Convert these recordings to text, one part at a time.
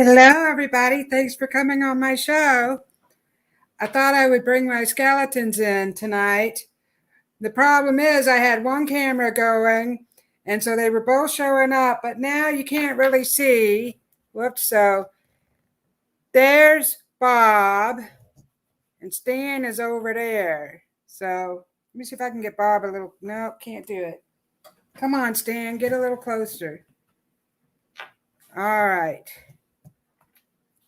Hello, everybody. Thanks for coming on my show. I thought I would bring my skeletons in tonight. The problem is I had one camera going, and so they were both showing up, but now you can't really see. Whoops. So there's Bob, and Stan is over there. So let me see if I can get Bob a little. No, can't do it. Come on, Stan, get a little closer. All right.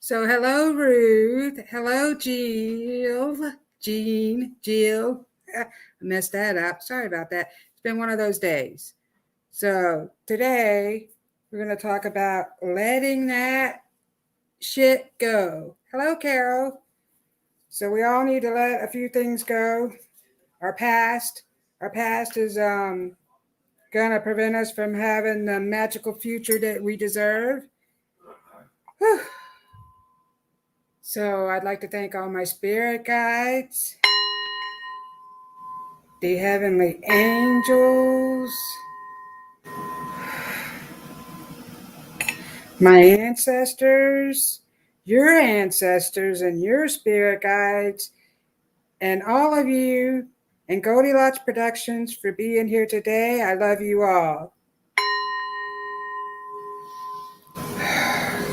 So hello, Ruth. Hello, Jill. Jill. I messed that up. Sorry about that. It's been one of those days. So today we're going to talk about letting that shit go. Hello, Carol. So we all need to let a few things go. Our past is going to prevent us from having the magical future that we deserve. Whew. So I'd like to thank all my spirit guides, the heavenly angels, my ancestors, your ancestors, and your spirit guides, and all of you, and Goldylocks Productions for being here today. I love you all.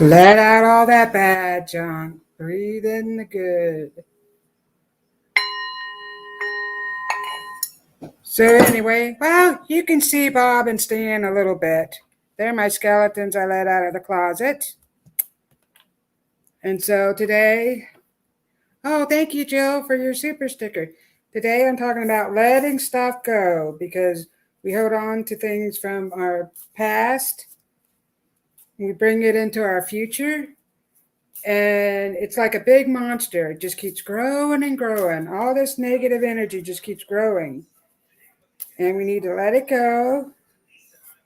Let out all that bad junk. Breathe in the good. So anyway, well, you can see Bob and Stan a little bit. They're my skeletons I let out of the closet. And so today, oh, thank you, Jill, for your super sticker. Today I'm talking about letting stuff go because we hold on to things from our past. We bring it into our future. And it's like a big monster. It just keeps growing and growing. All this negative energy just keeps growing. And we need to let it go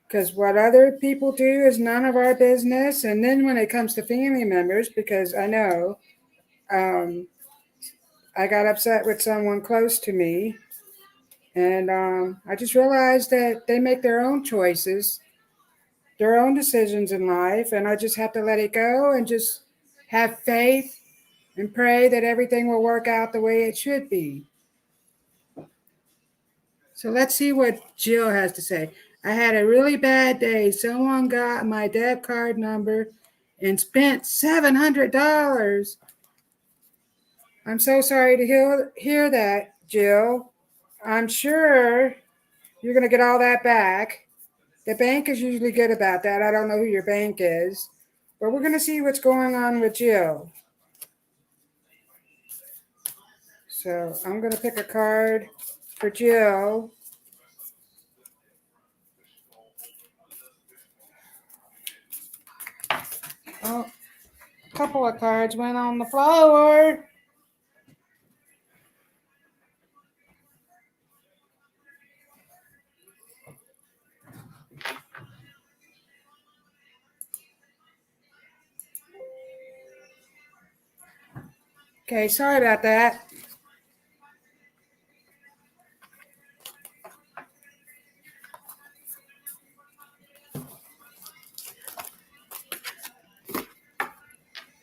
because what other people do is none of our business. And then when it comes to family members, because I know I got upset with someone close to me. And I just realized that they make their own choices, their own decisions in life. And I just have to let it go and just have faith and pray that everything will work out the way it should be. So let's see what Jill has to say. I had a really bad day. Someone got my debit card number and spent $700. I'm so sorry to hear that, Jill. I'm sure you're going to get all that back. The bank is usually good about that. I don't know who your bank is, but we're going to see what's going on with Jill. So I'm going to pick a card for Jill. Oh, a couple of cards went on the floor. Okay, sorry about that.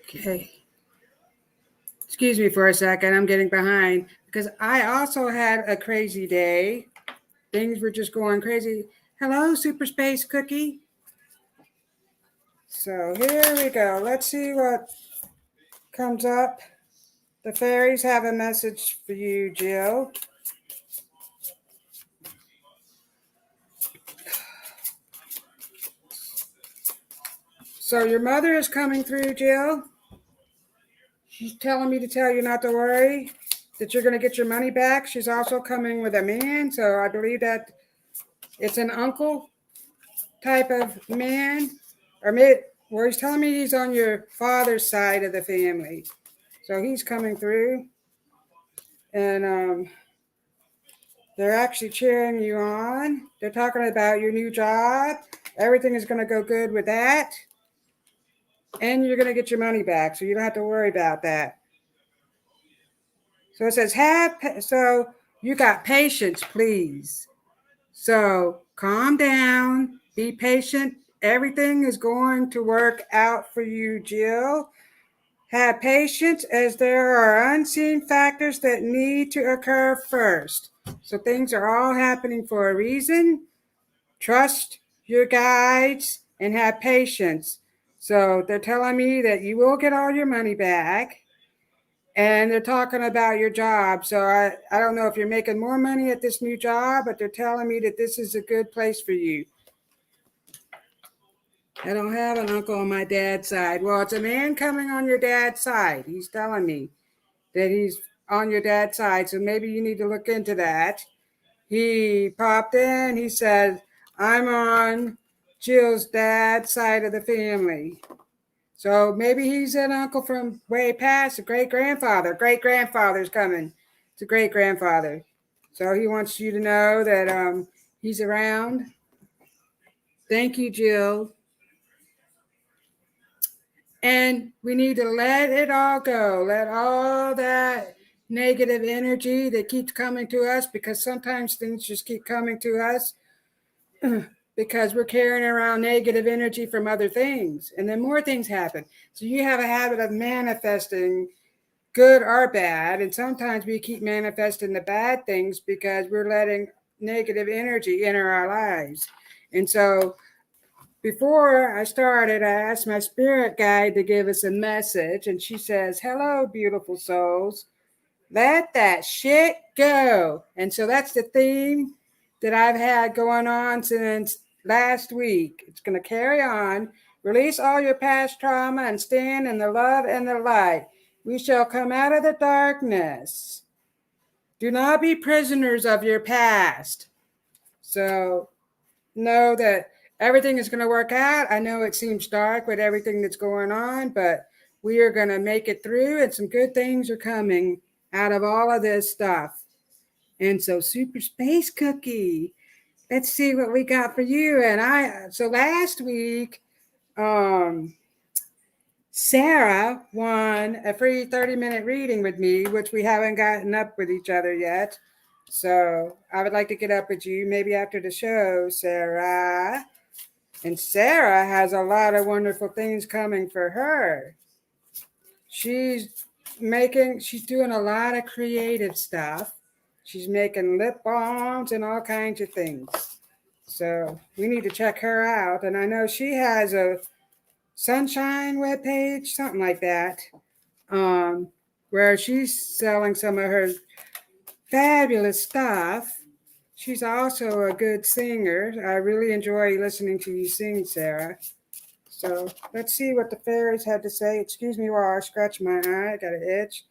Okay. Excuse me for a second. I'm getting behind because I also had a crazy day. Things were just going crazy. Hello, Super Space Cookie. So here we go. Let's see what comes up. The fairies have a message for you, Jill. So your mother is coming through, Jill. She's telling me to tell you not to worry. that you're going to get your money back. She's also coming with a man, so I believe that it's an uncle type of man, or maybe where he's telling me he's on your father's side of the family. So he's coming through, and they're actually cheering you on. They're talking about your new job. Everything is going to go good with that. And you're going to get your money back, so you don't have to worry about that. So it says, so you got patience, please. So calm down, be patient. Everything is going to work out for you, Jill. Have patience, as there are unseen factors that need to occur first. So things are all happening for a reason. Trust your guides and have patience. So they're telling me that you will get all your money back. And they're talking about your job. So I don't know if you're making more money at this new job, but they're telling me that this is a good place for you. I don't have an uncle on my dad's side. Well, it's a man coming on your dad's side. He's telling me that he's on your dad's side. So maybe you need to look into that. He popped in. He said, I'm on Jill's dad's side of the family. So maybe he's an uncle from way past, a great-grandfather. Great-grandfather's coming. It's a great-grandfather. So he wants you to know that he's around. Thank you, Jill. And we need to let it all go. Let all that negative energy that keeps coming to us, because sometimes things just keep coming to us because we're carrying around negative energy from other things. And then more things happen. So you have a habit of manifesting good or bad. And sometimes we keep manifesting the bad things because we're letting negative energy enter our lives. And so before I started, I asked my spirit guide to give us a message. And she says, hello, beautiful souls. Let that shit go. And so that's the theme that I've had going on since last week. It's going to carry on. Release all your past trauma and stand in the love and the light. We shall come out of the darkness. Do not be prisoners of your past. So know that everything is going to work out. I know it seems dark with everything that's going on, but we are going to make it through, and some good things are coming out of all of this stuff. And so, Super Space Cookie, let's see what we got for you. And so last week, Sarah won a free 30-minute reading with me, which we haven't gotten up with each other yet. So I would like to get up with you maybe after the show, Sarah. And Sarah has a lot of wonderful things coming for her. She's doing a lot of creative stuff. She's making lip balms and all kinds of things. So we need to check her out. And I know she has a Sunshine webpage, something like that, where she's selling some of her fabulous stuff. She's also a good singer. I really enjoy listening to you sing, Sarah. So let's see what the fairies had to say. Excuse me while I scratch my eye. I got an itch.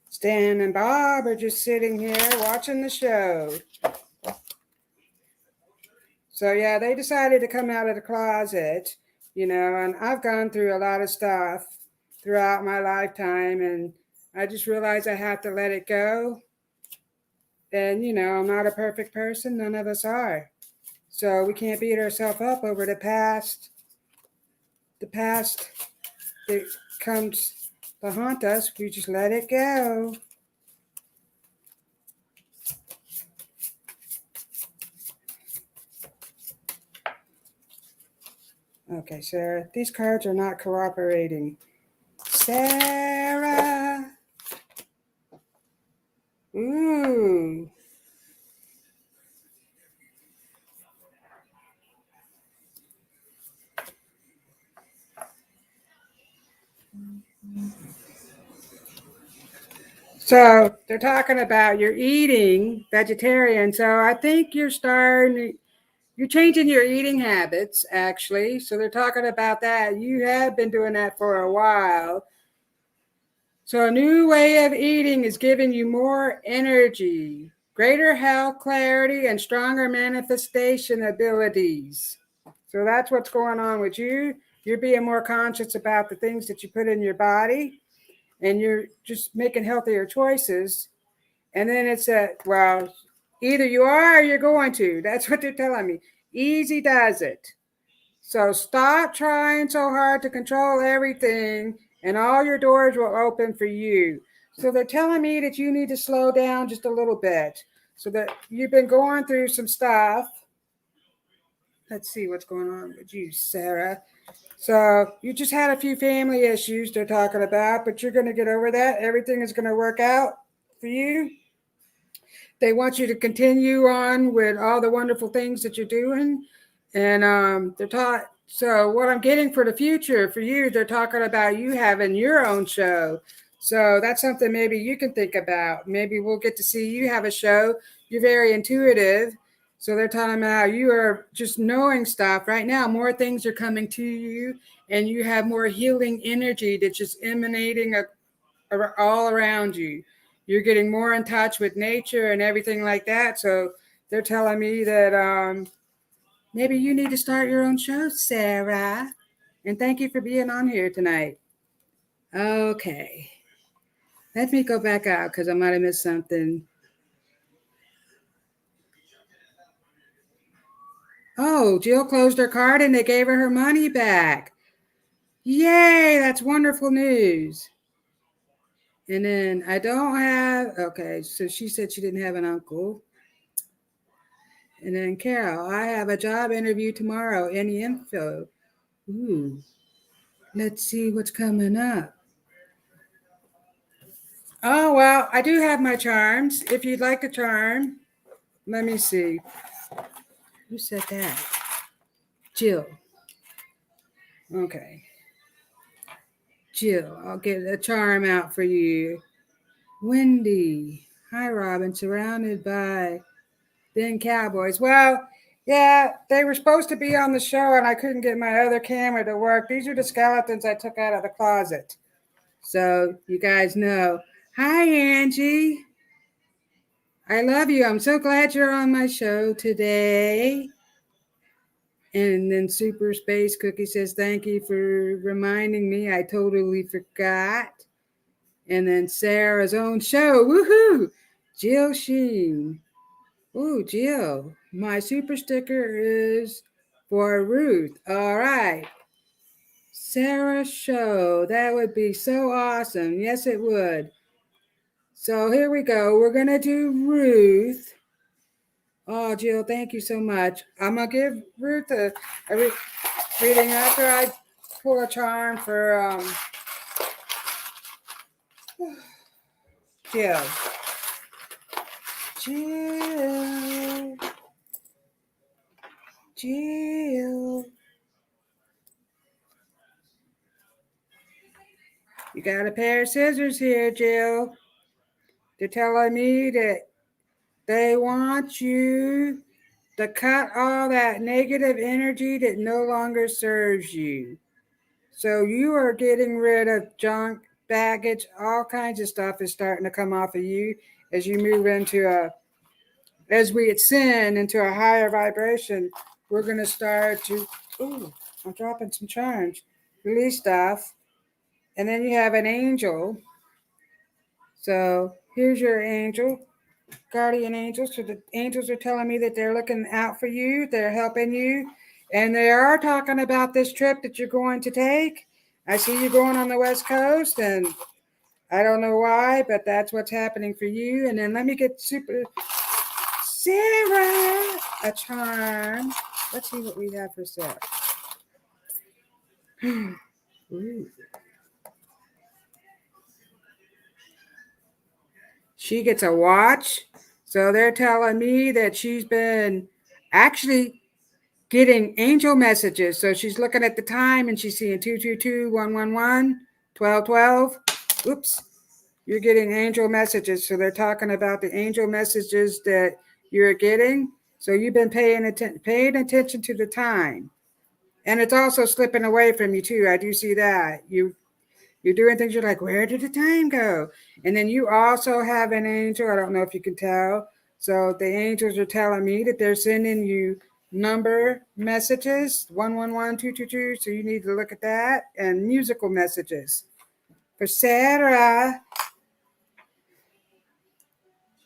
Stan and Bob are just sitting here watching the show. So yeah, they decided to come out of the closet, and I've gone through a lot of stuff throughout my lifetime, and I just realized I have to let it go. And, I'm not a perfect person. None of us are. So we can't beat ourselves up over the past that comes to haunt us. We just let it go. Okay, Sarah, these cards are not cooperating. Sarah. Ooh. So they're talking about you're eating vegetarian. So I think you're changing your eating habits, actually. So they're talking about that. You have been doing that for a while. So a new way of eating is giving you more energy, greater health, clarity, and stronger manifestation abilities. So that's what's going on with you. You're being more conscious about the things that you put in your body, and you're just making healthier choices. And then it's well, either you are or you're going to. That's what they're telling me. Easy does it. So stop trying so hard to control everything, and all your doors will open for you. So they're telling me that you need to slow down just a little bit, so that you've been going through some stuff. Let's see what's going on with you, Sarah. So you just had a few family issues they're talking about, but you're going to get over that. Everything is going to work out for you. They want you to continue on with all the wonderful things that you're doing. And they're taught. So what I'm getting for the future for you, they're talking about you having your own show. So that's something maybe you can think about. Maybe we'll get to see you have a show. You're very intuitive. So they're talking about you are just knowing stuff right now. More things are coming to you, and you have more healing energy that's just emanating all around you. You're getting more in touch with nature and everything like that. So they're telling me that maybe you need to start your own show, Sarah. And thank you for being on here tonight. Okay. Let me go back out because I might have missed something. Oh, Jill closed her card and they gave her money back. Yay, that's wonderful news. And then I don't have, okay, so she said she didn't have an uncle. And then Carol, I have a job interview tomorrow. Any info? Ooh, let's see what's coming up. Oh, well, I do have my charms. If you'd like a charm, let me see. Who said that? Jill. Okay. Jill, I'll get a charm out for you. Wendy. Hi, Robyn. Surrounded by then cowboys. Well, yeah, they were supposed to be on the show and I couldn't get my other camera to work. These are the skeletons I took out of the closet. So you guys know. Hi, Angie. I love you. I'm so glad you're on my show today. And then Super Space Cookie says, thank you for reminding me. I totally forgot. And then Sarah's own show. Woohoo! Jill Sheen. Ooh, Jill. My super sticker is for Ruth. All right. Sarah's show. That would be so awesome. Yes, it would. So here we go. We're going to do Ruth. Oh, Jill, thank you so much. I'm going to give Ruth a reading after I pull a charm for Jill. Jill. Jill. You got a pair of scissors here, Jill. They're telling me that they want you to cut all that negative energy that no longer serves you. So you are getting rid of junk, baggage, all kinds of stuff is starting to come off of you as you move into as we ascend into a higher vibration. We're going to start to, ooh, I'm dropping some charms, release stuff. And then you have an angel. So here's your angel, guardian angels. So the angels are telling me that they're looking out for you. They're helping you. And they are talking about this trip that you're going to take. I see you going on the West Coast, and I don't know why, but that's what's happening for you. And then let me get Super Sarah a charm. Let's see what we have for Sarah. Ooh. She gets a watch. So they're telling me that she's been actually getting angel messages. So she's looking at the time and she's seeing 222, 111, 1212. Oops. You're getting angel messages. So they're talking about the angel messages that you're getting. So you've been paying attention to the time. And it's also slipping away from you too. I do see that. You're You're doing things, you're like, where did the time go? And then you also have an angel. I don't know if you can tell. So the angels are telling me that they're sending you number messages, 111, 222. So you need to look at that, and musical messages. For Sarah,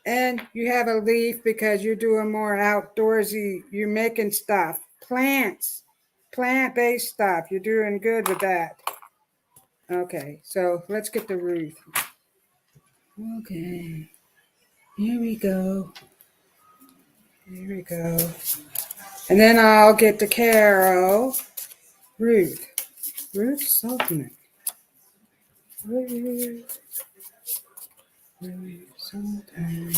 and you have a leaf because you're doing more outdoorsy. You're making stuff, plants, plant-based stuff. You're doing good with that. Okay, so let's get to Ruth. Okay, here we go. Here we go. And then I'll get to Carol. Ruth. Ruth Sultan. Ruth Sultan.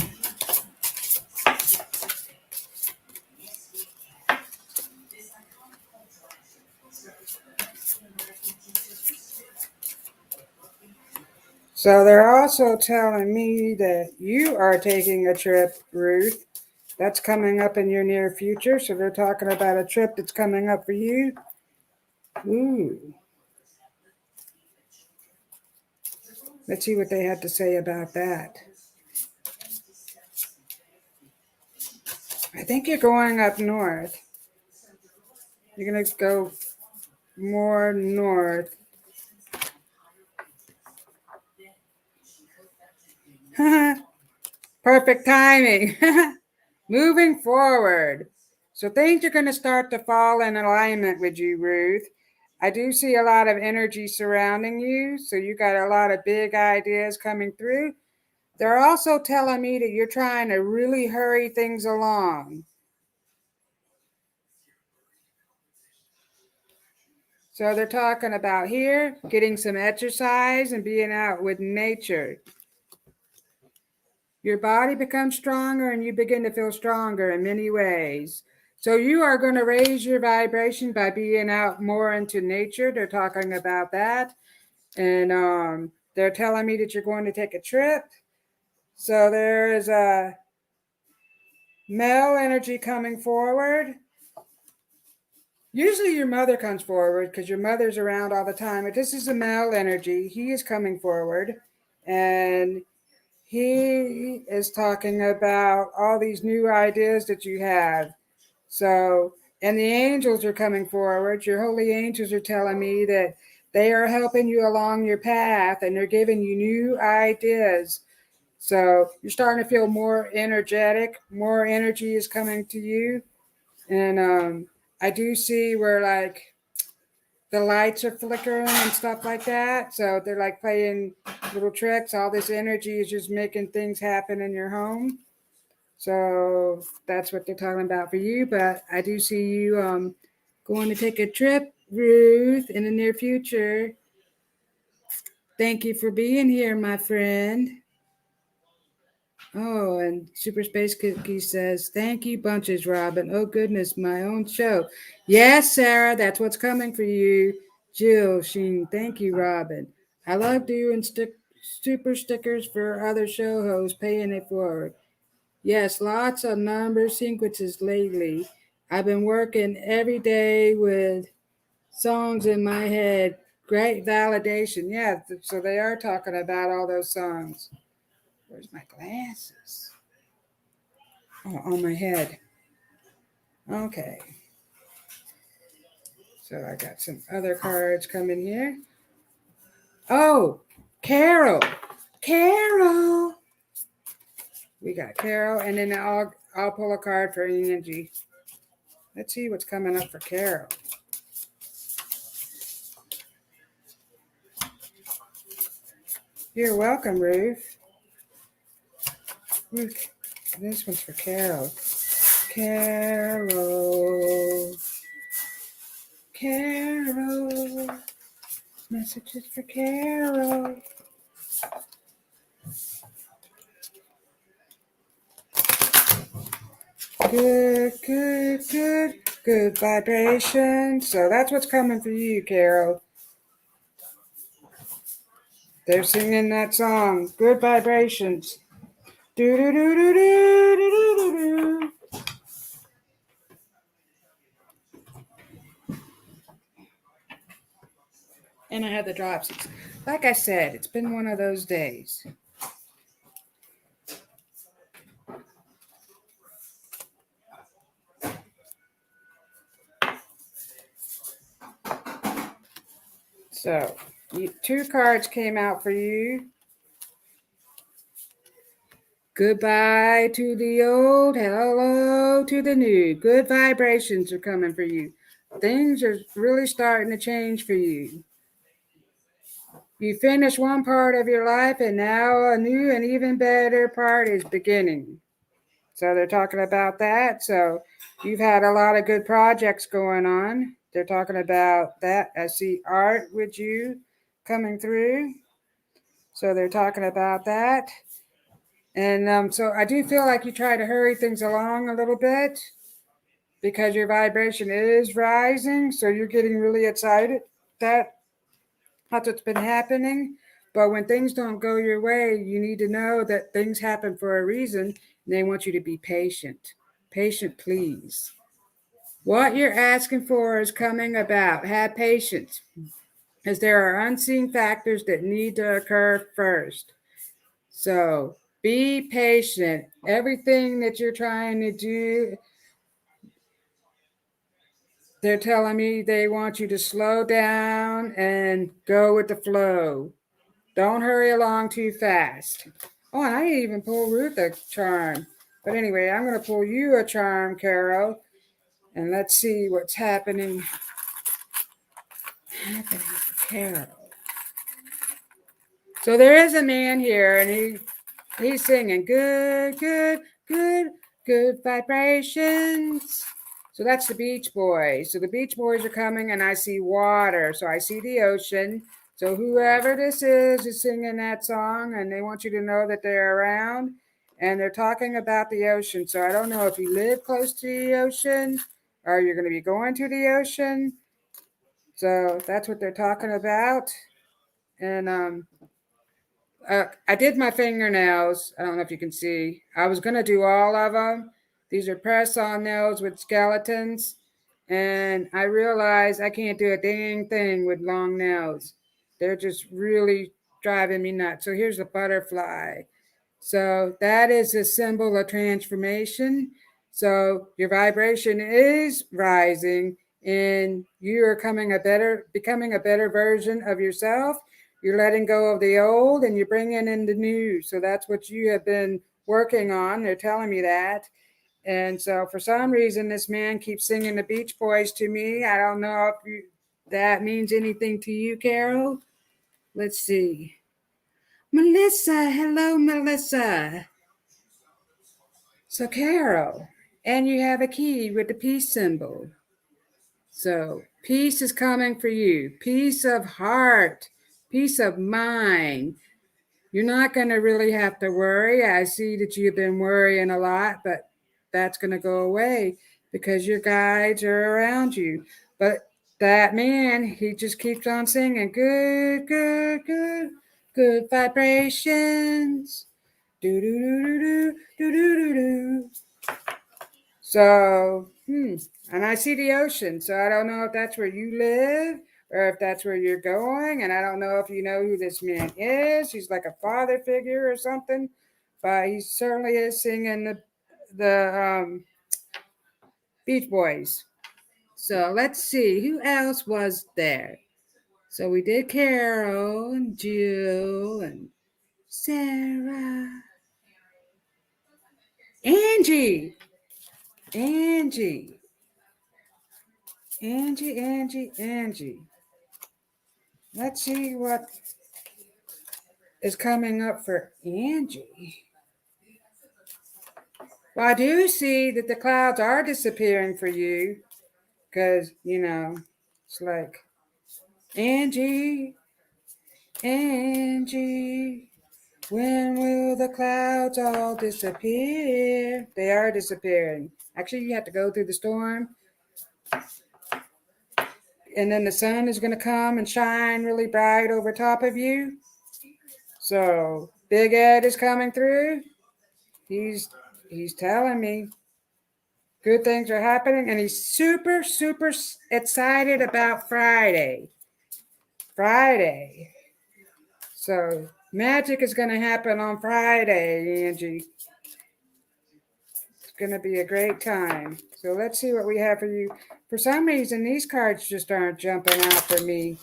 So they're also telling me that you are taking a trip, Ruth. That's coming up in your near future. So they're talking about a trip that's coming up for you. Ooh. Let's see what they had to say about that. I think you're going up north. You're going to go more north. Perfect timing. Moving forward. So things are going to start to fall in alignment with you, Ruth. I do see a lot of energy surrounding you. So you got a lot of big ideas coming through. They're also telling me that you're trying to really hurry things along. So they're talking about here, getting some exercise and being out with nature. Your body becomes stronger and you begin to feel stronger in many ways. So you are going to raise your vibration by being out more into nature. They're talking about that. And they're telling me that you're going to take a trip. So there is a male energy coming forward. Usually your mother comes forward because your mother's around all the time. But this is a male energy. He is coming forward. And he is talking about all these new ideas that you have. So, and the angels are coming forward. Your holy angels are telling me that they are helping you along your path and they're giving you new ideas. So you're starting to feel more energetic. More energy is coming to you. And I do see where like the lights are flickering and stuff like that. So they're like playing little tricks. All this energy is just making things happen in your home. So that's what they're talking about for you. But I do see you going to take a trip, Ruth, in the near future. Thank you for being here, my friend. Oh, and Super Space Cookie says, thank you, bunches, Robyn. Oh, goodness, my own show. Yes, Sarah, that's what's coming for you. Jill Sheen, thank you, Robyn. I love doing super stickers for other show hosts, paying it forward. Yes, lots of number sequences lately. I've been working every day with songs in my head. Great validation. Yeah, so they are talking about all those songs. Where's my glasses? Oh, on my head. Okay. So I got some other cards coming here. Oh, Carol. Carol. We got Carol, and then I'll pull a card for Angie. Let's see what's coming up for Carol. You're welcome, Ruth. Ruth, this one's for Carol. Carol. Carol. Messages for Carol. Good, good, good, good vibration. So that's what's coming for you, Carol. They're singing that song, Good Vibrations. Do do do do do do do do. And I had the dropsies. Like I said, it's been one of those days. So, 2 cards came out for you. Goodbye to the old, hello to the new. Good vibrations are coming for you. Things are really starting to change for you. You finished one part of your life, and now a new and even better part is beginning. So they're talking about that. So you've had a lot of good projects going on. They're talking about that. I see art with you coming through. So they're talking about that. And so I do feel like you try to hurry things along a little bit because your vibration is rising. So you're getting really excited. That's what's been happening. But when things don't go your way, you need to know that things happen for a reason. And they want you to be patient. Patient, please. What you're asking for is coming about. Have patience, as there are unseen factors that need to occur first. So be patient. Everything that you're trying to do, they're telling me they want you to slow down and go with the flow. Don't hurry along too fast. Oh, and I didn't even pull Ruth a charm. But anyway, I'm going to pull you a charm, Carol. And let's see what's happening for Carol. So there is a man here, and he's singing good, good, good, good vibrations. So that's the Beach Boys. So the Beach Boys are coming, and I see water. So I see the ocean. So whoever this is singing that song, and they want you to know that they're around, and they're talking about the ocean. So I don't know if you live close to the ocean or you're going to be going to the ocean. So that's what they're talking about. And I did my fingernails. I don't know if you can see. I was going to do all of them. These are press-on nails with skeletons. And I realized I can't do a dang thing with long nails. They're just really driving me nuts. So here's a butterfly. So that is a symbol of transformation. So your vibration is rising and you are becoming a better version of yourself. You're letting go of the old and you're bringing in the new. So that's what you have been working on. They're telling me that. And so for some reason, this man keeps singing the Beach Boys to me. I don't know if that means anything to you, Carol. Let's see. Melissa, hello, Melissa. So, Carol, and you have a key with the peace symbol. So, peace is coming for you. Peace of heart, peace of mind. You're not going to really have to worry. I see that you've been worrying a lot, but that's going to go away because your guides are around you. But that man, he just keeps on singing, good, good, good, good vibrations. Do, do, do, do, do, do, do, do. So, and I see the ocean. So I don't know if that's where you live or if that's where you're going. And I don't know if you know who this man is. He's like a father figure or something, but he certainly is singing the Beach Boys. So let's see who else was there. So we did Carol and Jill and Sarah, Angie. Angie. Let's see what is coming up for Angie. Well, I do see that the clouds are disappearing for you because, it's like, Angie, when will the clouds all disappear? They are disappearing. Actually, you have to go through the storm. And then the sun is going to come and shine really bright over top of you. So Big Ed is coming through. He's telling me good things are happening, and he's super, super excited about Friday. Friday. So magic is going to happen on Friday, Angie. It's going to be a great time. So let's see what we have for you. For some reason, these cards just aren't jumping out for me.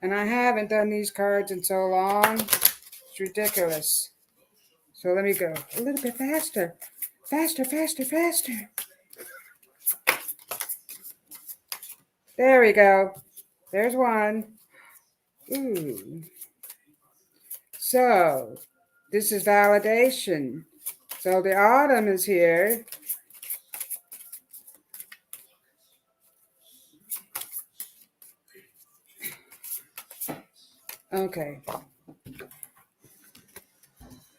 And I haven't done these cards in so long. It's ridiculous. So let me go a little bit faster. Faster, faster, faster. There we go. There's one. Ooh. So this is validation. So the autumn is here. Okay.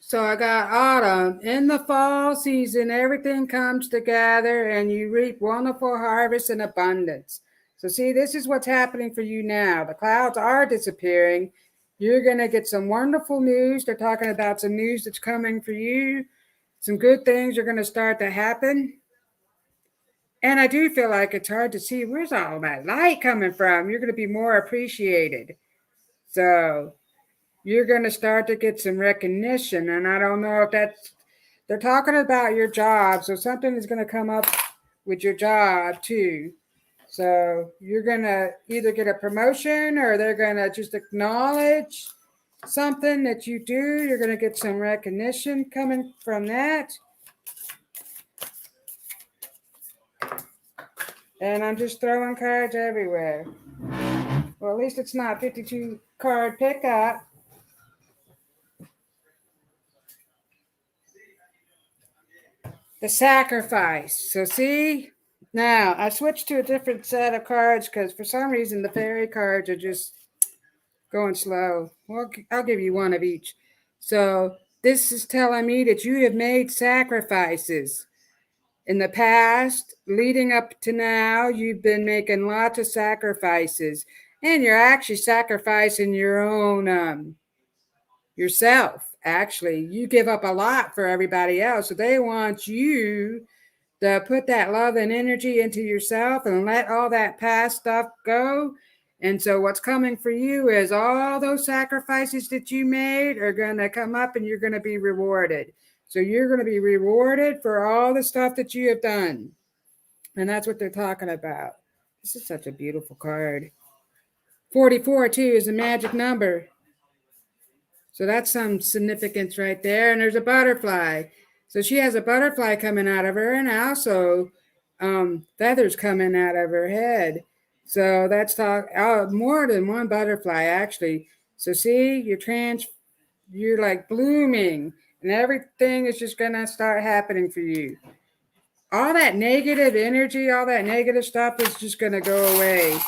So I got autumn. In the fall season, everything comes together and you reap wonderful harvest and abundance. So see, this is what's happening for you now. The clouds are disappearing. You're going to get some wonderful news. They're talking about some news that's coming for you. Some good things are going to start to happen. And I do feel like it's hard to see where's all that light coming from. You're going to be more appreciated. So you're going to start to get some recognition. And I don't know if they're talking about your job. So something is going to come up with your job too. So you're going to either get a promotion or they're going to just acknowledge something that you do. You're going to get some recognition coming from that. And I'm just throwing cards everywhere. Well, at least it's not 52 card pickup. The sacrifice. So see, now I switched to a different set of cards because for some reason the fairy cards are just going slow. Well, I'll give you one of each. So this is telling me that you have made sacrifices. In the past, leading up to now, you've been making lots of sacrifices. And you're actually sacrificing your own yourself. Actually, you give up a lot for everybody else. So they want you to put that love and energy into yourself and let all that past stuff go. And so what's coming for you is all those sacrifices that you made are going to come up and you're going to be rewarded. So you're going to be rewarded for all the stuff that you have done. And that's what they're talking about. This is such a beautiful card. 44 too is a magic number. So that's some significance right there. And there's a butterfly. So she has a butterfly coming out of her and also feathers coming out of her head. So that's more than one butterfly actually. So see, you're like blooming and everything is just going to start happening for you. All that negative energy, all that negative stuff is just going to go away.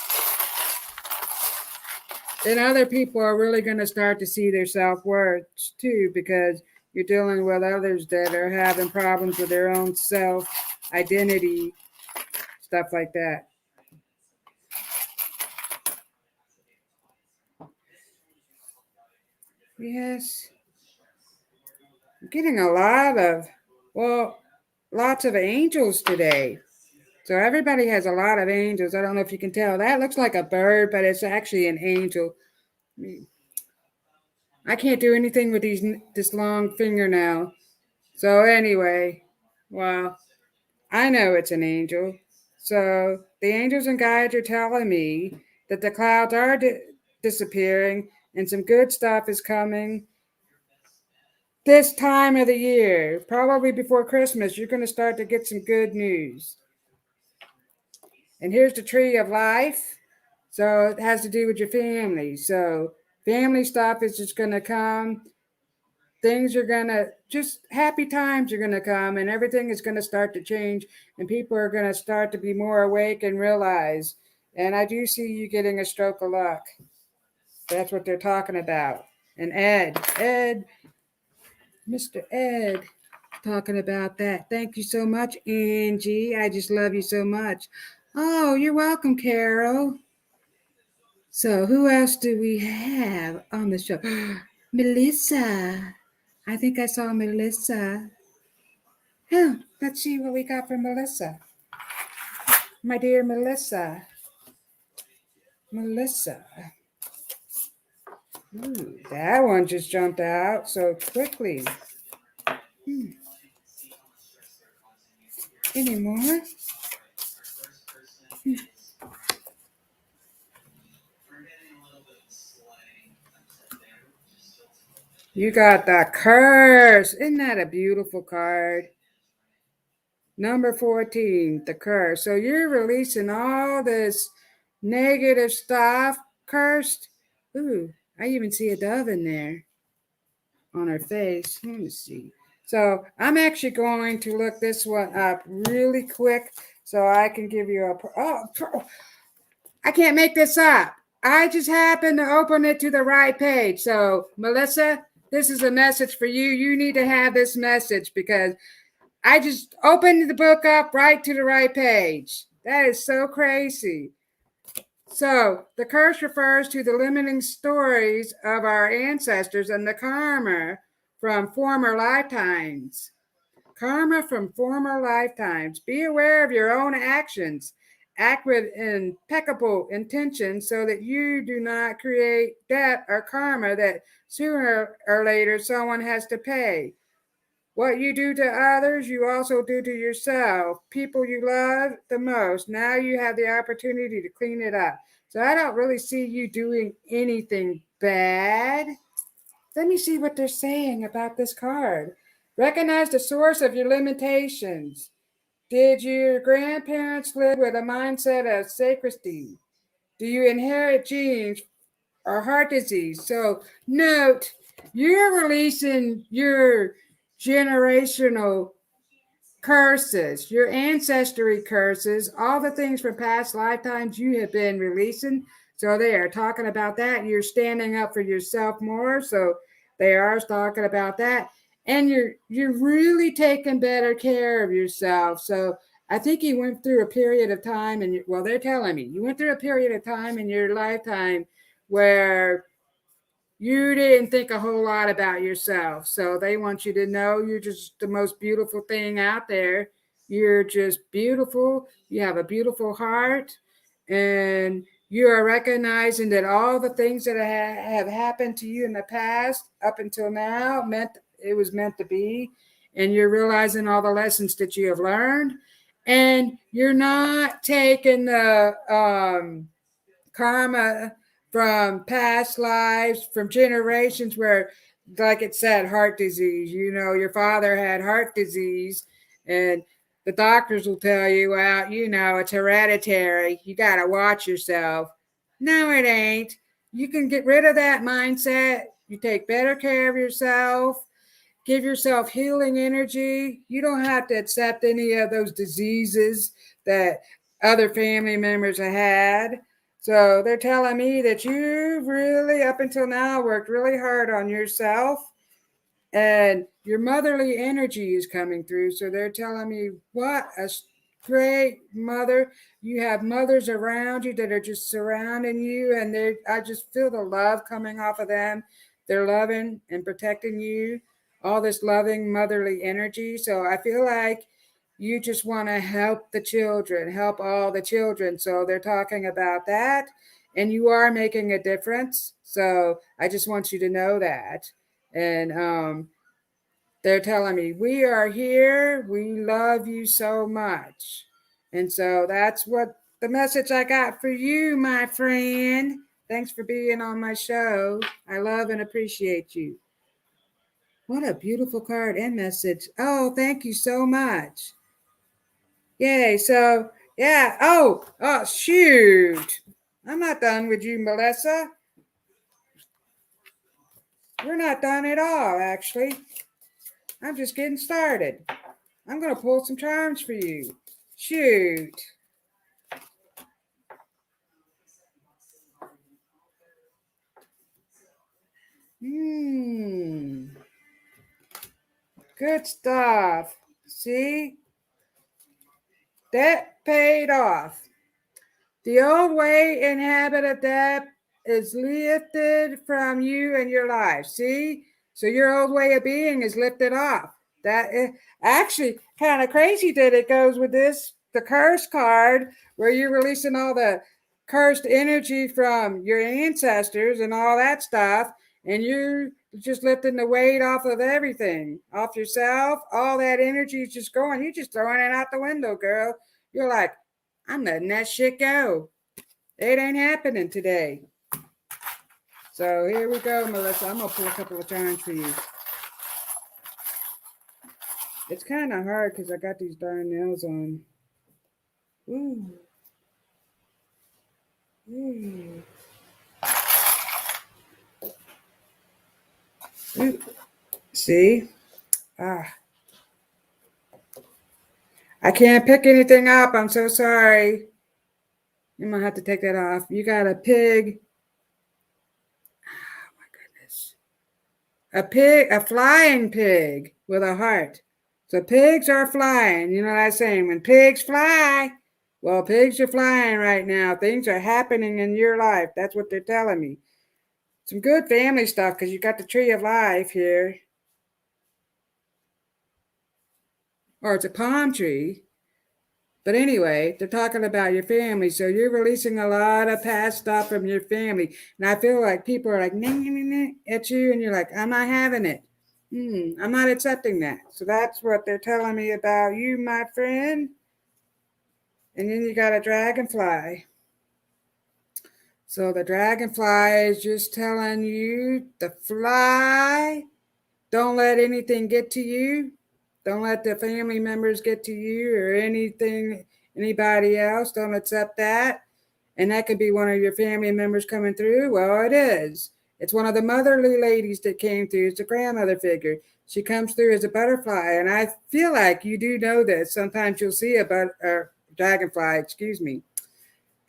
And other people are really going to start to see their self-worth too, because you're dealing with others that are having problems with their own self-identity, stuff like that. Yes. I'm getting lots of angels today. So everybody has a lot of angels. I don't know if you can tell. That looks like a bird, but it's actually an angel. I can't do anything with this long fingernail. So anyway, well, I know it's an angel. So the angels and guides are telling me that the clouds are disappearing and some good stuff is coming this time of the year. Probably before Christmas, you're going to start to get some good news. And here's the tree of life. So it has to do with your family. So family stuff is just going to come. Things are going to just happy times are going to come and everything is going to start to change and people are going to start to be more awake and realize. And I do see you getting a stroke of luck. That's what they're talking about. And Ed, Mr. Ed, talking about that. Thank you so much, Angie. I just love you so much. Oh, you're welcome, Carol. So who else do we have on the show? Melissa. I think I saw Melissa. Oh, let's see what we got from Melissa. My dear Melissa. Melissa. Ooh, that one just jumped out so quickly. Any more? You got the curse. Isn't that a beautiful card? Number 14, the curse. So you're releasing all this negative stuff, cursed. Ooh, I even see a dove in there on her face. Let me see. So I'm actually going to look this one up really quick so I can give you a. Oh, I can't make this up. I just happened to open it to the right page. So, Melissa, this is a message for you. You need to have this message because I just opened the book up right to the right page. That is so crazy. So, the curse refers to the limiting stories of our ancestors and the karma from former lifetimes. Karma from former lifetimes. Be aware of your own actions. Act with impeccable intention so that you do not create debt or karma that sooner or later someone has to pay. What you do to others, you also do to yourself. People you love the most. Now you have the opportunity to clean it up. So I don't really see you doing anything bad. Let me see what they're saying about this card. Recognize the source of your limitations. Did your grandparents live with a mindset of sacredity? Do you inherit genes or heart disease? So, note, you're releasing your generational curses, your ancestry curses, all the things from past lifetimes you have been releasing. So they are talking about that. You're standing up for yourself more. So they are talking about that. And you're really taking better care of yourself. So I think you went through a period of time, and well, they're telling me you went through a period of time in your lifetime where you didn't think a whole lot about yourself. So they want you to know you're just the most beautiful thing out there. You're just beautiful. You have a beautiful heart. And you are recognizing that all the things that have happened to you in the past up until now was meant to be. And you're realizing all the lessons that you have learned. And you're not taking the karma from past lives, from generations where, like it said, heart disease. You know, your father had heart disease, and the doctors will tell you, well, you know, it's hereditary. You got to watch yourself. No, it ain't. You can get rid of that mindset. You take better care of yourself. Give yourself healing energy. You don't have to accept any of those diseases that other family members have had. So they're telling me that you've really, up until now, worked really hard on yourself, and your motherly energy is coming through. So they're telling me, what a great mother. You have mothers around you that are just surrounding you, and I just feel the love coming off of them. They're loving and protecting you, all this loving motherly energy. So I feel like you just want to help the children, help all the children. So they're talking about that, and you are making a difference. So I just want you to know that. And they're telling me, we are here. We love you so much. And so that's what the message I got for you, my friend. Thanks for being on my show. I love and appreciate you. What a beautiful card and message. Oh, thank you so much. Yay. So, yeah. Oh, shoot. I'm not done with you, Melissa. We're not done at all, actually. I'm just getting started. I'm going to pull some charms for you. Shoot. Good stuff. See? Debt paid off. The old way and habit of debt is lifted from you and your life. See? So your old way of being is lifted off. That is actually kind of crazy that it goes with this, the curse card, where you're releasing all the cursed energy from your ancestors and all that stuff, and you're just lifting the weight off of everything, off yourself. All that energy is just going. You're just throwing it out the window, girl. You're like, I'm letting that shit go. It ain't happening today. So here we go, Melissa. I'm going to pull a couple of times for you. It's kind of hard because I got these darn nails on. Ooh. Ooh. Ooh. See? Ah. I can't pick anything up. I'm so sorry. I'm going to have to take that off. You got a pig. Oh, my goodness. A pig, a flying pig with a heart. So pigs are flying. You know what I'm saying? When pigs fly, well, pigs are flying right now. Things are happening in your life. That's what they're telling me. Some good family stuff because you got the tree of life here. Or it's a palm tree. But anyway, they're talking about your family. So you're releasing a lot of past stuff from your family. And I feel like people are like, nah, nah, nah, at you. And you're like, I'm not having it. I'm not accepting that. So that's what they're telling me about you, my friend. And then you got a dragonfly. So the dragonfly is just telling you to fly. Don't let anything get to you. Don't let the family members get to you or anybody else. Don't accept that. And that could be one of your family members coming through. Well, it is. It's one of the motherly ladies that came through. It's a grandmother figure. She comes through as a butterfly. And I feel like you do know this. Sometimes you'll see a dragonfly, excuse me.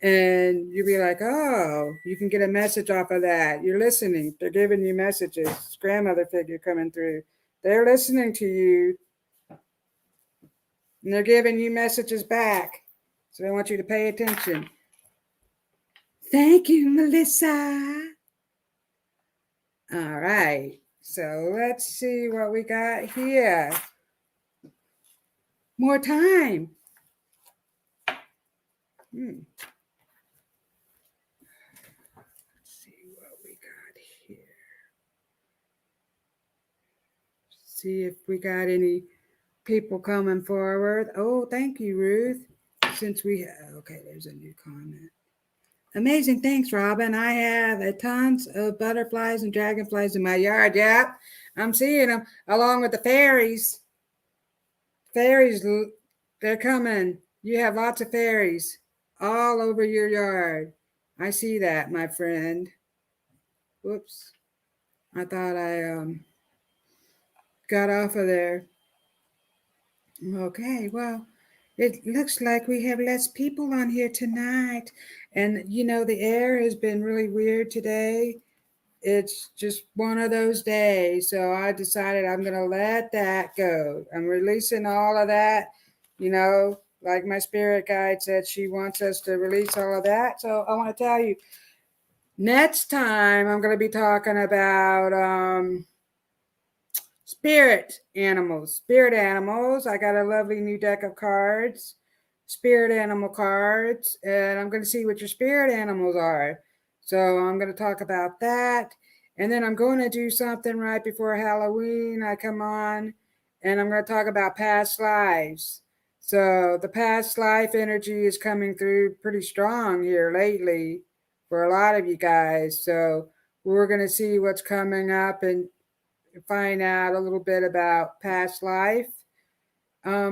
And you'll be like, oh, you can get a message off of that. You're listening. They're giving you messages. It's grandmother figure coming through. They're listening to you. And they're giving you messages back. So they want you to pay attention. Thank you, Melissa. All right. So let's see what we got here. More time. Let's see what we got here. See if we got any people coming forward. Oh, thank you, Ruth. Since we have, okay, there's a new comment. Amazing. Thanks, Robyn. I have tons of butterflies and dragonflies in my yard. Yep, I'm seeing them along with the fairies. Fairies, they're coming. You have lots of fairies all over your yard. I see that, my friend. Whoops. I thought I got off of there. Okay, well, it looks like we have less people on here tonight. And, you know, the air has been really weird today. It's just one of those days. So I decided I'm going to let that go. I'm releasing all of that. You know, like my spirit guide said, she wants us to release all of that. So I want to tell you, next time I'm going to be talking about spirit animals. I got a lovely new deck of cards, spirit animal cards, and I'm going to see what your spirit animals are. So I'm going to talk about that. And then I'm going to do something right before Halloween. I come on and I'm going to talk about past lives. So the past life energy is coming through pretty strong here lately for a lot of you guys. So we're going to see what's coming up and find out a little bit about past life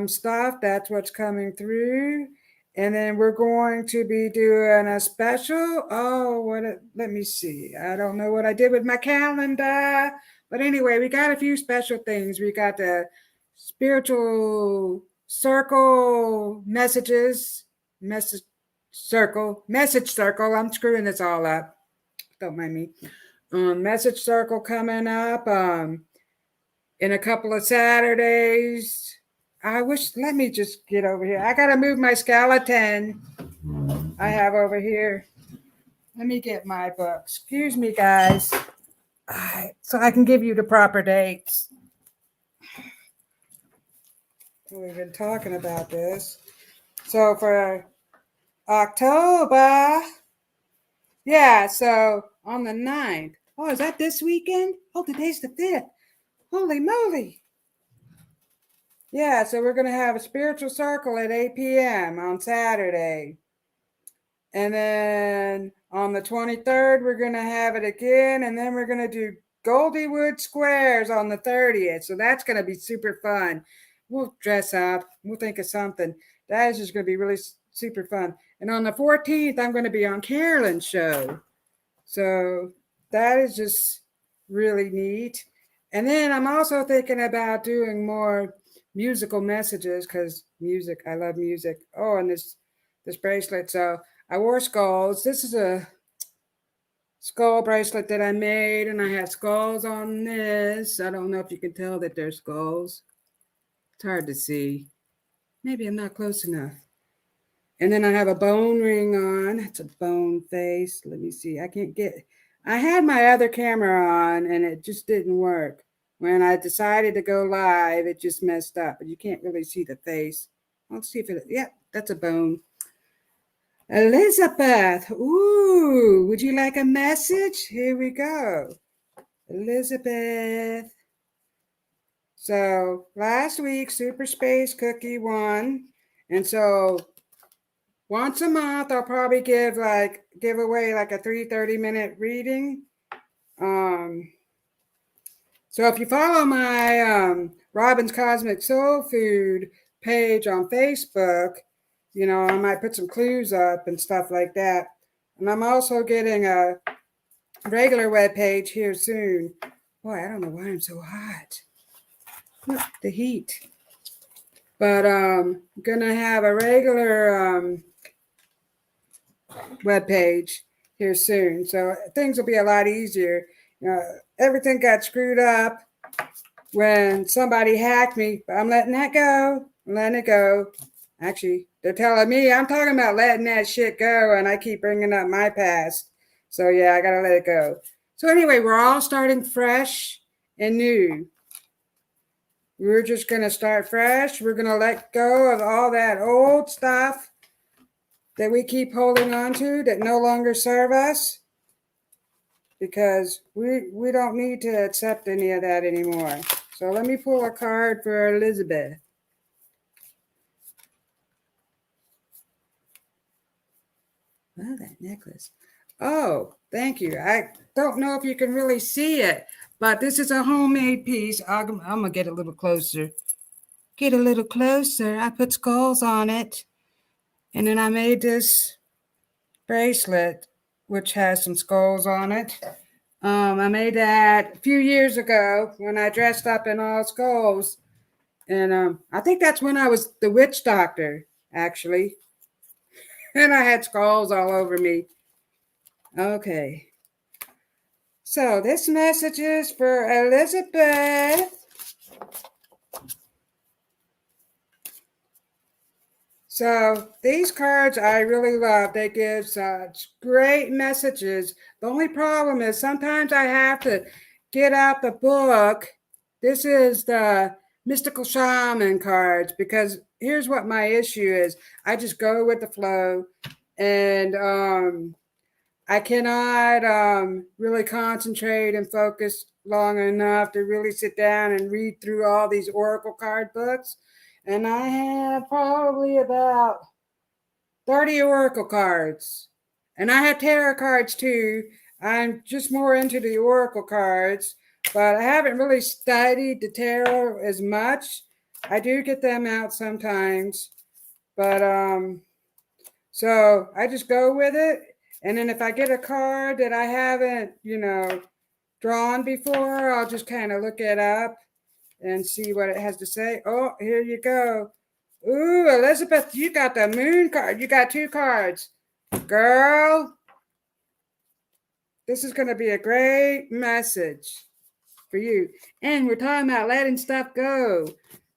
stuff. That's what's coming through. And then we're going to be doing a special. Let me see. I don't know what I did with my calendar. But anyway, we got a few special things. We got the spiritual circle message circle. I'm screwing this all up. Don't mind me. Message circle coming up in a couple of Saturdays. Let me just get over here. I got to move my skeleton I have over here. Let me get my book. Excuse me, guys. So I can give you the proper dates. We've been talking about this. So for October, Yeah, so on the 9th. Oh, is that this weekend? Oh, today's the 5th. Holy moly. Yeah, so we're going to have a spiritual circle at 8 p.m. on Saturday. And then on the 23rd, we're going to have it again. And then we're going to do Goldywood Squares on the 30th. So that's going to be super fun. We'll dress up. We'll think of something. That is just going to be really super fun. And on the 14th, I'm going to be on Carolyn's show. So that is just really neat. And then I'm also thinking about doing more musical messages because music, I love music. Oh, and this bracelet. So I wore skulls. This is a skull bracelet that I made, and I have skulls on this. I don't know if you can tell that they're skulls. It's hard to see. Maybe I'm not close enough. And then I have a bone ring on. It's a bone face. Let me see. I had my other camera on and it just didn't work. When I decided to go live, it just messed up, but you can't really see the face. Let's see if yeah, that's a bone. Elizabeth. Ooh, would you like a message? Here we go. Elizabeth. So last week, Super Space Cookie won. And so once a month, I'll probably give away like a 30-minute reading. So if you follow my Robyns Cosmic Soul Food page on Facebook, you know, I might put some clues up and stuff like that. And I'm also getting a regular web page here soon. Boy, I don't know why I'm so hot. Look, the heat. But I'm gonna have a regular web page here soon, so things will be a lot easier. Everything got screwed up when somebody hacked me, but I'm letting that go. I'm letting it go. Actually, they're telling me I'm talking about letting that shit go, and I keep bringing up my past. So yeah, I gotta let it go. So anyway, we're all starting fresh and new. We're just gonna start fresh. We're gonna let go of all that old stuff that we keep holding on to that no longer serve us, because we don't need to accept any of that anymore. So let me pull a card for Elizabeth. Oh, that necklace. Oh, thank you. I don't know if you can really see it, but this is a homemade piece. I'm going to get a little closer. Get a little closer. I put skulls on it. And then I made this bracelet, which has some skulls on it. I made that a few years ago when I dressed up in all skulls. And I think that's when I was the witch doctor, actually. And I had skulls all over me. Okay. So this message is for Elizabeth. So these cards I really love. They give such great messages. The only problem is sometimes I have to get out the book. This is the Mystical Shaman cards, because here's what my issue is. I just go with the flow, and I cannot really concentrate and focus long enough to really sit down and read through all these oracle card books. And I have probably about 30 oracle cards. And I have tarot cards too. I'm just more into the oracle cards, but I haven't really studied the tarot as much. I do get them out sometimes, but so I just go with it. And then if I get a card that I haven't, drawn before, I'll just kind of look it up and see what it has to say. Oh, here you go. Ooh, Elizabeth, you got the moon card. You got 2 cards. Girl, this is going to be a great message for you. And we're talking about letting stuff go.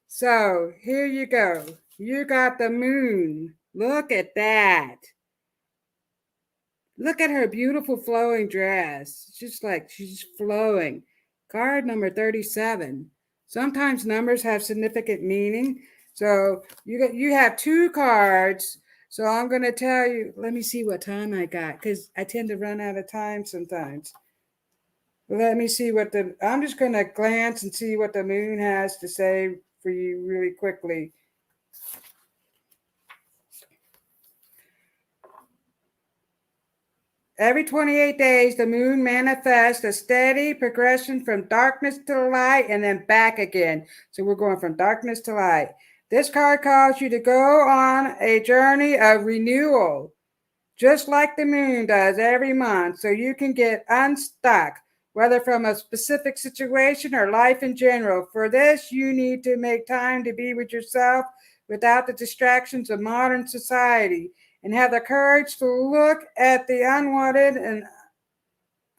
So here you go. You got the moon. Look at that. Look at her beautiful flowing dress. It's just like she's flowing. Card number 37. Sometimes numbers have significant meaning. So you have 2 cards. So I'm going to tell you, let me see what time I got because I tend to run out of time sometimes. Let me see I'm just going to glance and see what the moon has to say for you really quickly. Every 28 days, the moon manifests a steady progression from darkness to light and then back again. So we're going from darkness to light. This card calls you to go on a journey of renewal, just like the moon does every month, so you can get unstuck, whether from a specific situation or life in general. For this, you need to make time to be with yourself without the distractions of modern society, and have the courage to look at the unwanted and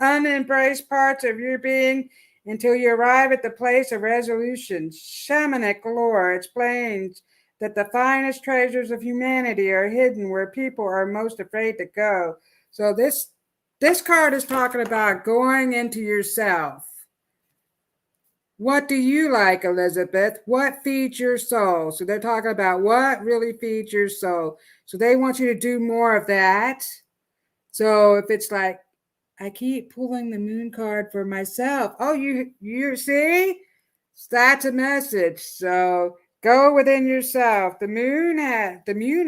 unembraced parts of your being until you arrive at the place of resolution. Shamanic lore explains that the finest treasures of humanity are hidden where people are most afraid to go. So this card is talking about going into yourself. What do you like, Elizabeth? What feeds your soul? So they're talking about what really feeds your soul. So they want you to do more of that. So if it's like, I keep pulling the moon card for myself. Oh, you see? That's a message. So go within yourself. The moon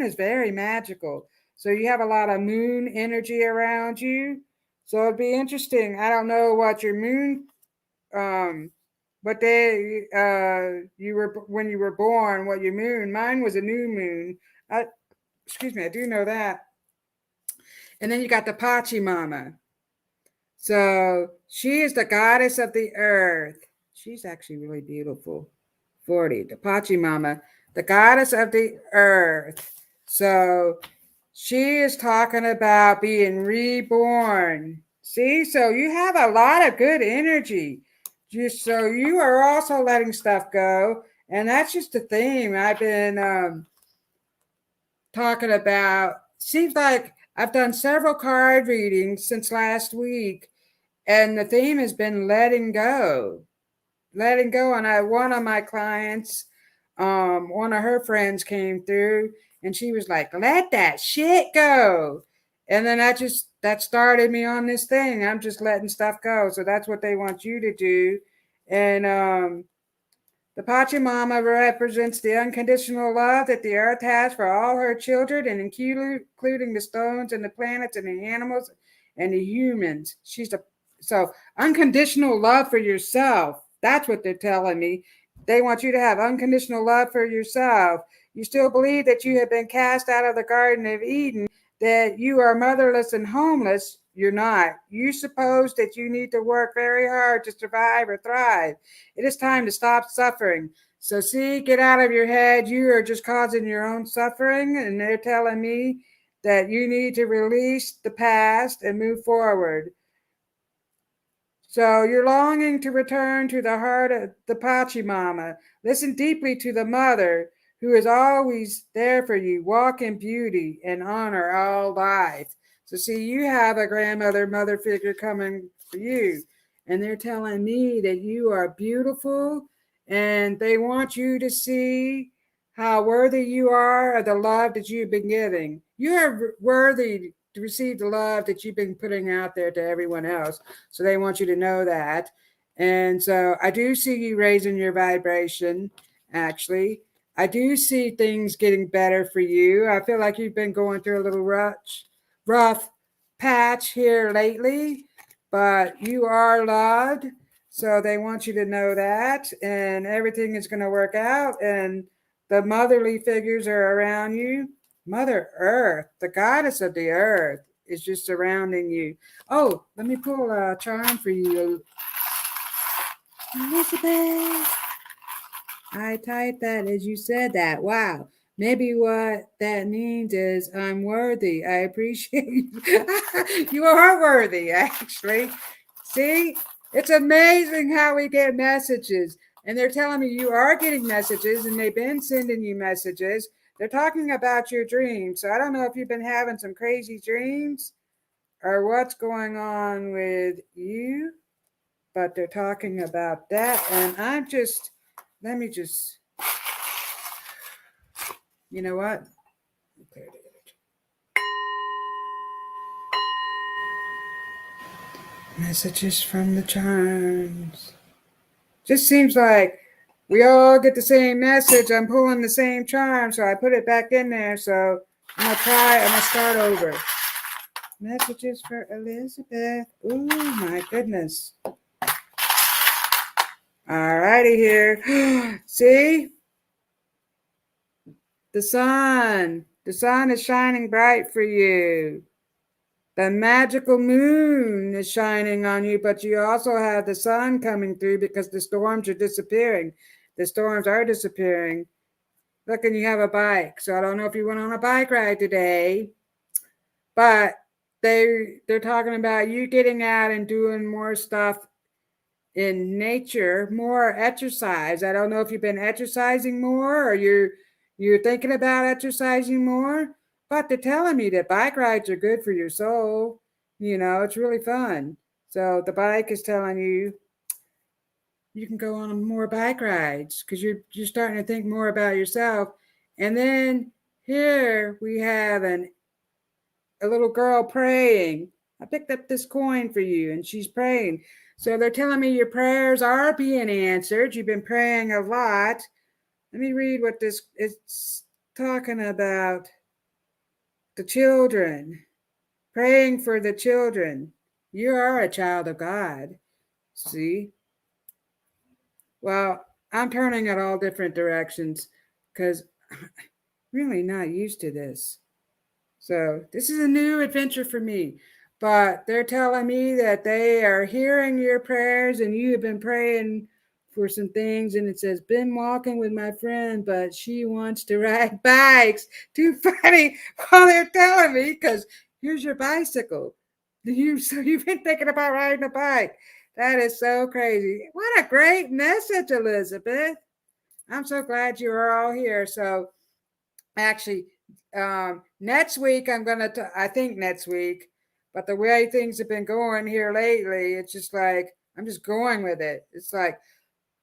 is very magical. So you have a lot of moon energy around you. So it'd be interesting. I don't know what your moon what day you were when you were born, what your moon. Mine was a new moon. Excuse me, I do know that. And then you got the Pachamama. So she is the goddess of the earth. She's actually really beautiful. 40, the Pachamama, the goddess of the earth. So she is talking about being reborn. See, so you have a lot of good energy. So you are also letting stuff go. And that's just the theme I've been talking about. Seems like I've done several card readings since last week, and the theme has been letting go. Letting go. And one of my clients, one of her friends came through and she was like, let that shit go. And then that started me on this thing. I'm just letting stuff go. So that's what they want you to do. And the Pachamama represents the unconditional love that the earth has for all her children, and including the stones and the planets and the animals and the humans. So unconditional love for yourself. That's what they're telling me. They want you to have unconditional love for yourself. You still believe that you have been cast out of the Garden of Eden, that you are motherless and homeless. You're not. You suppose that you need to work very hard to survive or thrive. It is time to stop suffering. So see, get out of your head. You are just causing your own suffering. And they're telling me that you need to release the past and move forward. So you're longing to return to the heart of the Pachamama. Listen deeply to the mother who is always there for you. Walk in beauty and honor all life. So see, you have a mother figure coming for you. And they're telling me that you are beautiful and they want you to see how worthy you are of the love that you've been giving. You are worthy to receive the love that you've been putting out there to everyone else. So they want you to know that. And so I do see you raising your vibration, actually. I do see things getting better for you. I feel like you've been going through a little rough patch here lately, but you are loved. So they want you to know that, and everything is going to work out. And the motherly figures are around you. Mother Earth, the goddess of the earth, is just surrounding you. Oh, let me pull a charm for you, Elizabeth. I typed that as you said that. Wow. Maybe what that means is I'm worthy. I appreciate you. You are worthy, actually. See, it's amazing how we get messages. And they're telling me you are getting messages and they've been sending you messages. They're talking about your dreams. So I don't know if you've been having some crazy dreams or what's going on with you, but they're talking about that. And let me just, you know what? Messages from the charms. Just seems like we all get the same message. I'm pulling the same charm, so I put it back in there. So I'm gonna start over. Messages for Elizabeth. Oh my goodness. All righty here. See? The sun. The sun is shining bright for you. The magical moon is shining on you, but you also have the sun coming through because the storms are disappearing. The storms are disappearing. Look, and you have a bike. So I don't know if you went on a bike ride today, but they're talking about you getting out and doing more stuff in nature, more exercise. I don't know if you've been exercising more or you're thinking about exercising more, but they're telling me that bike rides are good for your soul. It's really fun. So the bike is telling you can go on more bike rides because you're starting to think more about yourself. And then here we have a little girl praying. I picked up this coin for you, and she's praying. So they're telling me your prayers are being answered. You've been praying a lot. Let me read what this is talking about. The children, praying for the children. You are a child of God. See? Well, I'm turning it all different directions because I'm really not used to this. So this is a new adventure for me. But they're telling me that they are hearing your prayers and you have been praying for some things. And it says, been walking with my friend, but she wants to ride bikes. Too funny. Well, they're telling me because here's your bicycle. So you've been thinking about riding a bike. That is so crazy. What a great message, Elizabeth. I'm so glad you are all here. So actually, next week I think next week, but the way things have been going here lately, it's just like I'm just going with it. It's like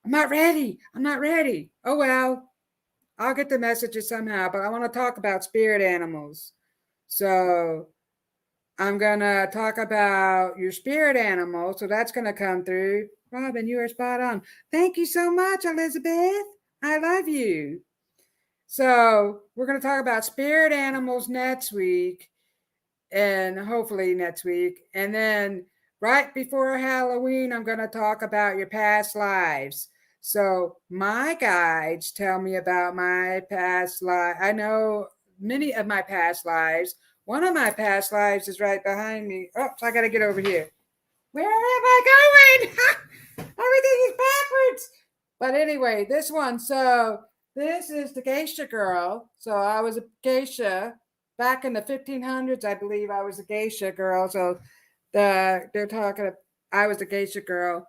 I'm not ready. Oh well, I'll get the messages somehow. But I want to talk about spirit animals. So I'm gonna talk about your spirit animal. So that's gonna come through. Robyn, you are spot on. Thank you so much, Elizabeth. I love you. So we're going to talk about spirit animals next week, and hopefully next week. And then right before Halloween, I'm going to talk about your past lives. So my guides tell me about my past life. I know many of my past lives. One of my past lives is right behind me. Oh, so I got to get over here. Where am I going? Everything is backwards. But anyway, this one. So this is the geisha girl. So I was a geisha back in the 1500s. I believe I was a geisha girl. So they're talking. I was a geisha girl,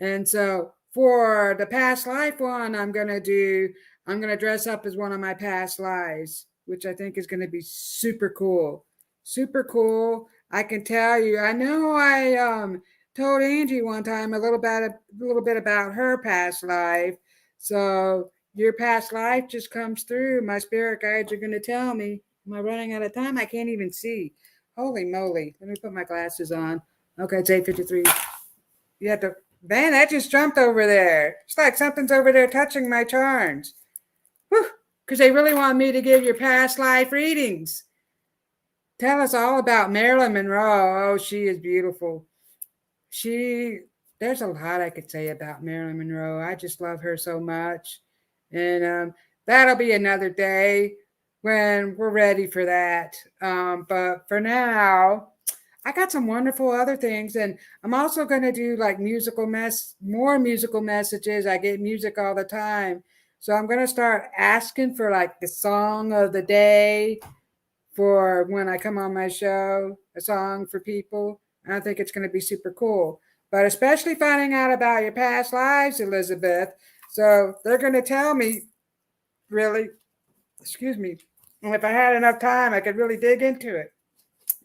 and so for the past life one, I'm gonna dress up as one of my past lives, which I think is gonna be super cool. Super cool. I can tell you. I know I told Angie one time a little bit about her past life. So your past life just comes through. My spirit guides are going to tell me. Am I running out of time? I can't even see. Holy moly! Let me put my glasses on. Okay, it's 8:53. You have to. Man, that just jumped over there. It's like something's over there touching my charms. Whew! Because they really want me to give your past life readings. Tell us all about Marilyn Monroe. Oh, she is beautiful. She There's a lot I could say about Marilyn Monroe. I just love her so much. And that'll be another day when we're ready for that. But for now, I got some wonderful other things, and I'm also going to do like more musical messages. I get music all the time. So I'm going to start asking for like the song of the day for when I come on my show, a song for people. And I think it's going to be super cool. But especially finding out about your past lives, Elizabeth. So they're going to tell me, really, excuse me. And if I had enough time, I could really dig into it.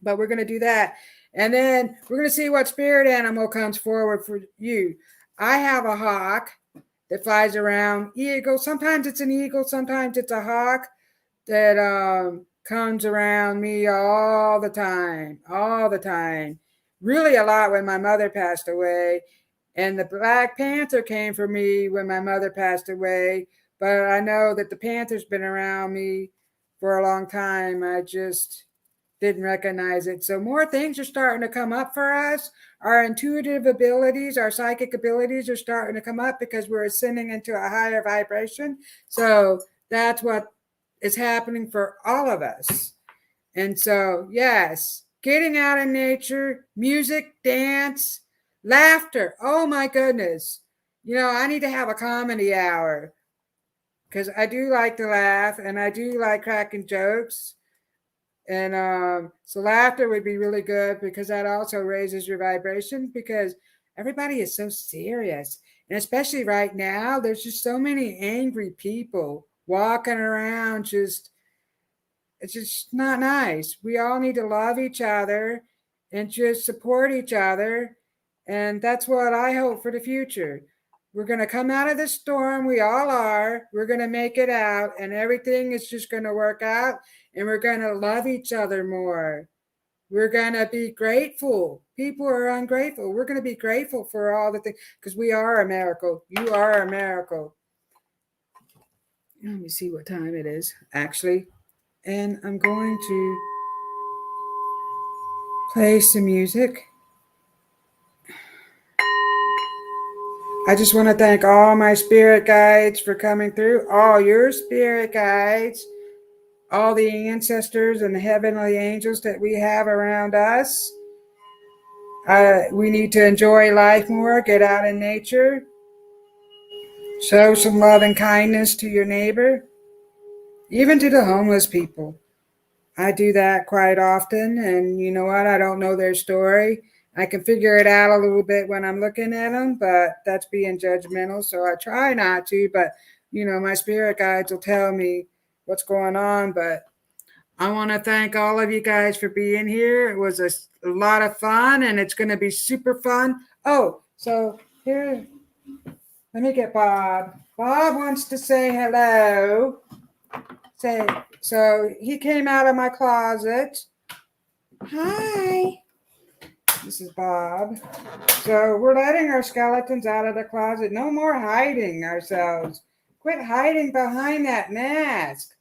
But we're going to do that. And then we're going to see what spirit animal comes forward for you. I have a hawk that flies around. Eagle. Sometimes it's an eagle. Sometimes it's a hawk that comes around me all the time. really a lot when my mother passed away. And the Black Panther came for me when my mother passed away. But I know that the Panther's been around me for a long time. I just didn't recognize it. So more things are starting to come up for us. Our intuitive abilities, our psychic abilities are starting to come up because we're ascending into a higher vibration. So that's what is happening for all of us. And so, yes, getting out in nature, music, dance, laughter. Oh my goodness. I need to have a comedy hour because I do like to laugh and I do like cracking jokes. And so laughter would be really good because that also raises your vibration because everybody is so serious. And especially right now, there's just so many angry people walking around it's just not nice. We all need to love each other and just support each other. And that's what I hope for the future. We're going to come out of this storm. We all are. We're going to make it out, and everything is just going to work out, and we're going to love each other more. We're going to be grateful. People are ungrateful. We're going to be grateful for all the things because we are a miracle. You are a miracle. Let me see what time it is, actually. And I'm going to play some music. I just want to thank all my spirit guides for coming through, all your spirit guides, all the ancestors and the heavenly angels that we have around us. We need to enjoy life more, get out in nature, show some love and kindness to your neighbor, even to the homeless people. I do that quite often, and you know what? I don't know their story. I can figure it out a little bit when I'm looking at them, but that's being judgmental, so I try not to. But, my spirit guides will tell me what's going on. But I want to thank all of you guys for being here. It was a lot of fun, and it's going to be super fun. Oh, so here, let me get Bob. Bob wants to say hello. So he came out of my closet. Hi. This is Bob. So we're letting our skeletons out of the closet. No more hiding ourselves. Quit hiding behind that mask.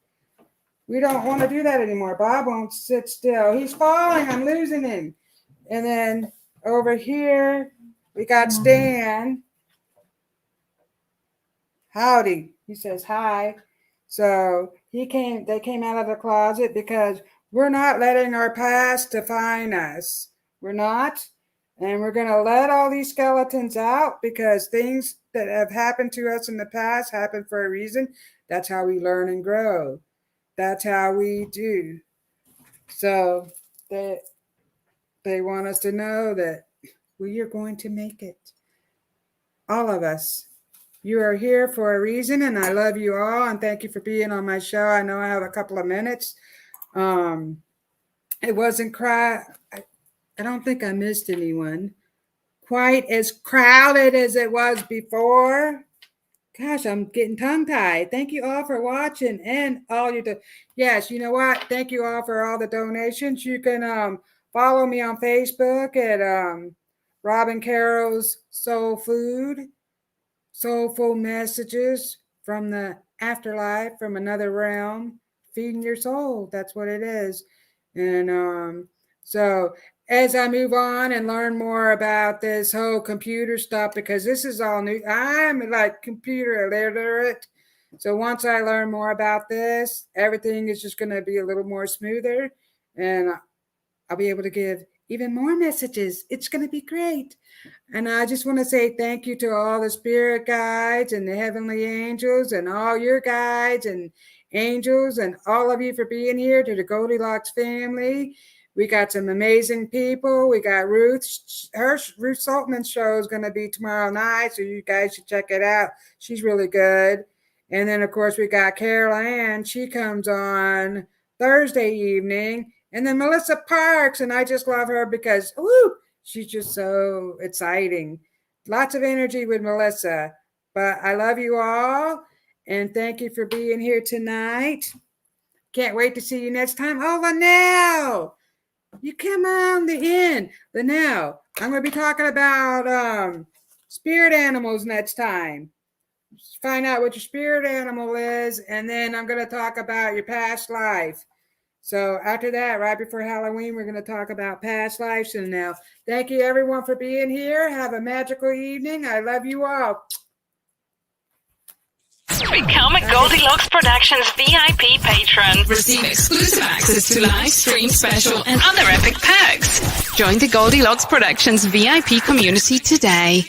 We don't want to do that anymore. Bob won't sit still. He's falling. I'm losing him. And then over here, we got Stan. Howdy. He says hi. So they came out of the closet because we're not letting our past define us. We're not. And we're going to let all these skeletons out because things that have happened to us in the past happen for a reason. That's how we learn and grow. That's how we do. So they want us to know that we are going to make it. All of us. You are here for a reason, and I love you all, and thank you for being on my show. I know I have a couple of minutes. It wasn't I don't think I missed anyone. Quite as crowded as it was before. Gosh, I'm getting tongue-tied. Thank you all for watching and all your yes, you know what? Thank you all for all the donations. You can follow me on Facebook at Robyn Carroll's Soul Food. Soulful messages from the afterlife, from another realm, feeding your soul. That's what it is. And so as I move on and learn more about this whole computer stuff, because this is all new, I'm like computer illiterate. So once I learn more about this, everything is just going to be a little more smoother, and I'll be able to give even more messages. It's going to be great. And I just want to say thank you to all the spirit guides and the heavenly angels and all your guides and angels and all of you for being here, to the Goldylocks family. We got some amazing people. We got Ruth. Ruth Saltman's show is going to be tomorrow night, so you guys should check it out. She's really good. And then, of course, we got Carol Ann. She comes on Thursday evening. And then Melissa Parks, and I just love her because, she's just so exciting. Lots of energy with Melissa. But I love you all, and thank you for being here tonight. Can't wait to see you next time. Oh, Linnell! You come on the end. But now, I'm going to be talking about spirit animals next time. Find out what your spirit animal is, and then I'm going to talk about your past life. So after that, right before Halloween, we're going to talk about past lives. And now, thank you everyone for being here. Have a magical evening. I love you all. Become a Goldylocks Productions VIP patron. Receive exclusive access to live stream special and Other epic perks. Join the Goldylocks Productions VIP community today.